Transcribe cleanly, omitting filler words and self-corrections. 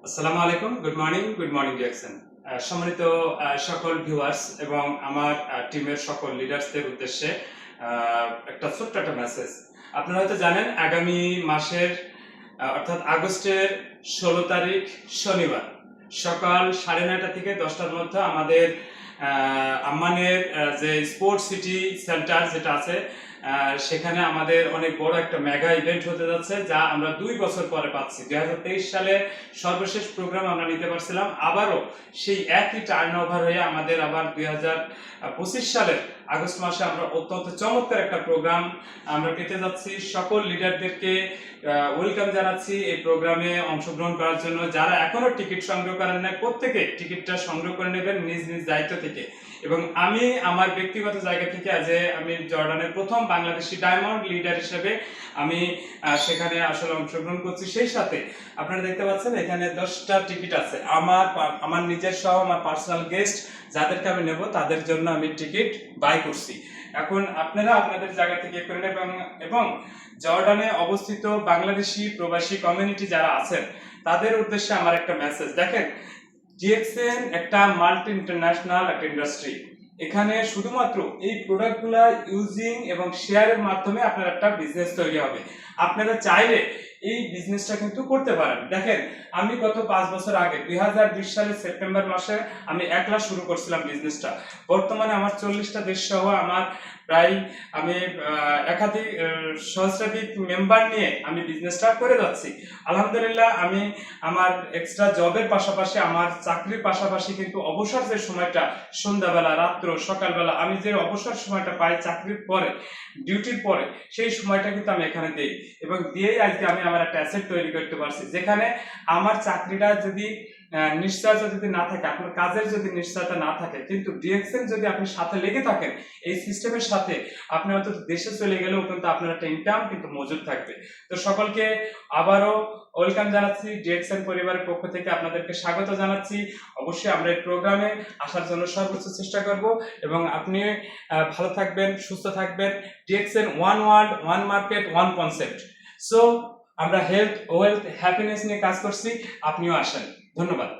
আসসালামু আলাইকুম, good morning Jackson. সম্মানিত সকল ভিউয়ার্স এবং আমার টিমের সকল লিডার্সদের উদ্দেশ্যে একটা ছোট্ট একটা মেসেজ। আপনারা হয়তো জানেন আগামী মাসের অর্থাৎ আগস্টের 16 তারিখ শনিবার সকাল 9:30 থেকে 10টার মধ্যে আমাদের আম্মানের যে স্পোর্টস সিটি সেন্টার যেটা আছে সেখানে আমাদের অনেক বড় একটা মেগা ইভেন্ট হতে যাচ্ছে, যা আমরা 2 বছর পরে পাচ্ছি। 2023 সালে সর্বশেষ প্রোগ্রাম আমরা নিতে পারছিলাম, আবারও সেই একই টার্ন ওভার হয়ে আমাদের আবার 2025 সালের আগস্ট মাসে আমরা অত্যন্ত চমৎকার একটা প্রোগ্রাম আমরা পেতে যাচ্ছি। সকল লিডারদেরকে ওয়েলকাম জানাচ্ছি এই প্রোগ্রামে অংশগ্রহণ করার জন্য। যারা এখনো টিকিট সংগ্রহ করেন না, প্রত্যেকে টিকিটটা সংগ্রহ করে নেবেন নিজ নিজ দায়িত্ব থেকে। এবং আমি আমার ব্যক্তিগত জায়গা থেকে আমি জর্ডানের প্রথম বাংলাদেশি ডায়মন্ড লিডার হিসেবে আমি সেখানে আসলে অংশগ্রহণ করছি। সেই সাথে আপনারা দেখতে পাচ্ছেন এখানে 10টা টিকিট আছে আমার নিজের সহ আমার পার্সোনাল গেস্ট যাদেরকে আমি নেব তাদের জন্য আমি টিকিট বাই করছি। এখন আপনারা আপনাদের জায়গা থেকে করে নেবেন এবং জর্ডানে অবস্থিত বাংলাদেশি প্রবাসী কমিউনিটি যারা আছেন তাদের উদ্দেশ্যে আমার একটা মেসেজ। দেখেন, জিএক্সএন একটা মাল্টি ইন্টারন্যাশনাল একটা ইন্ডাস্ট্রি। এখানে শুধুমাত্র এই প্রোডাক্টগুলা ইউজিং এবং শেয়ারের মাধ্যমে আপনার একটা বিজনেস তৈরি হবে। আপনারা চাইলে এই বিজনেসটা কিন্তু করতে পারেন। দেখেন, আমি গত 5 বছর আগে 2020 সালের সেপ্টেম্বর মাসে আমি একলা শুরু করছিলাম বিজনেসটা। বর্তমানে আমার 40টা দেশ সহ আমার প্রায় একাধিক সহস্রাধিক মেম্বার নিয়ে আমি বিজনেসটা করে যাচ্ছি। আলহামদুলিল্লাহ, আমি আমার এক্সট্রা জবের পাশাপাশি আমার চাকরির পাশাপাশি কিন্তু অবসর যে সময়টা সন্ধ্যাবেলা, রাত্র, সকালবেলা আমি যে অবসর সময়টা পাই চাকরির পরে, ডিউটির পরে, সেই সময়টা কিন্তু আমি এখানে দিই এবং দিয়েই আজকে আমি আমার একটা অ্যাসেট তৈরি করতে পারছি। যেখানে আমার চাকরিটা যদি নিশ্চয়তা যদি না থাকে, আপনার কাজের যদি নিশ্চয়তা না থাকে, কিন্তু ডিএক্সএন যদি আপনি সাথে লেগে থাকেন এই সিস্টেমের সাথে, আপনি হয়তো দেশে চলে গেলেও কিন্তু আপনার একটা ইনকাম কিন্তু মজুদ থাকবে। তো সকলকে আবারও ওয়েলকাম জানাচ্ছি, ডিএক্সএন পরিবারের পক্ষ থেকে আপনাদেরকে স্বাগত জানাচ্ছি। অবশ্যই আমরা এই প্রোগ্রামে আসার জন্য সর্বোচ্চ চেষ্টা করব এবং আপনি ভালো থাকবেন, সুস্থ থাকবেন। DXN one world, one market, one concept. So আমরা হেলথ, ওয়েলথ, হ্যাপিনেস নিয়ে কাজ করছি, আপনিও আসেন। ধন্যবাদ।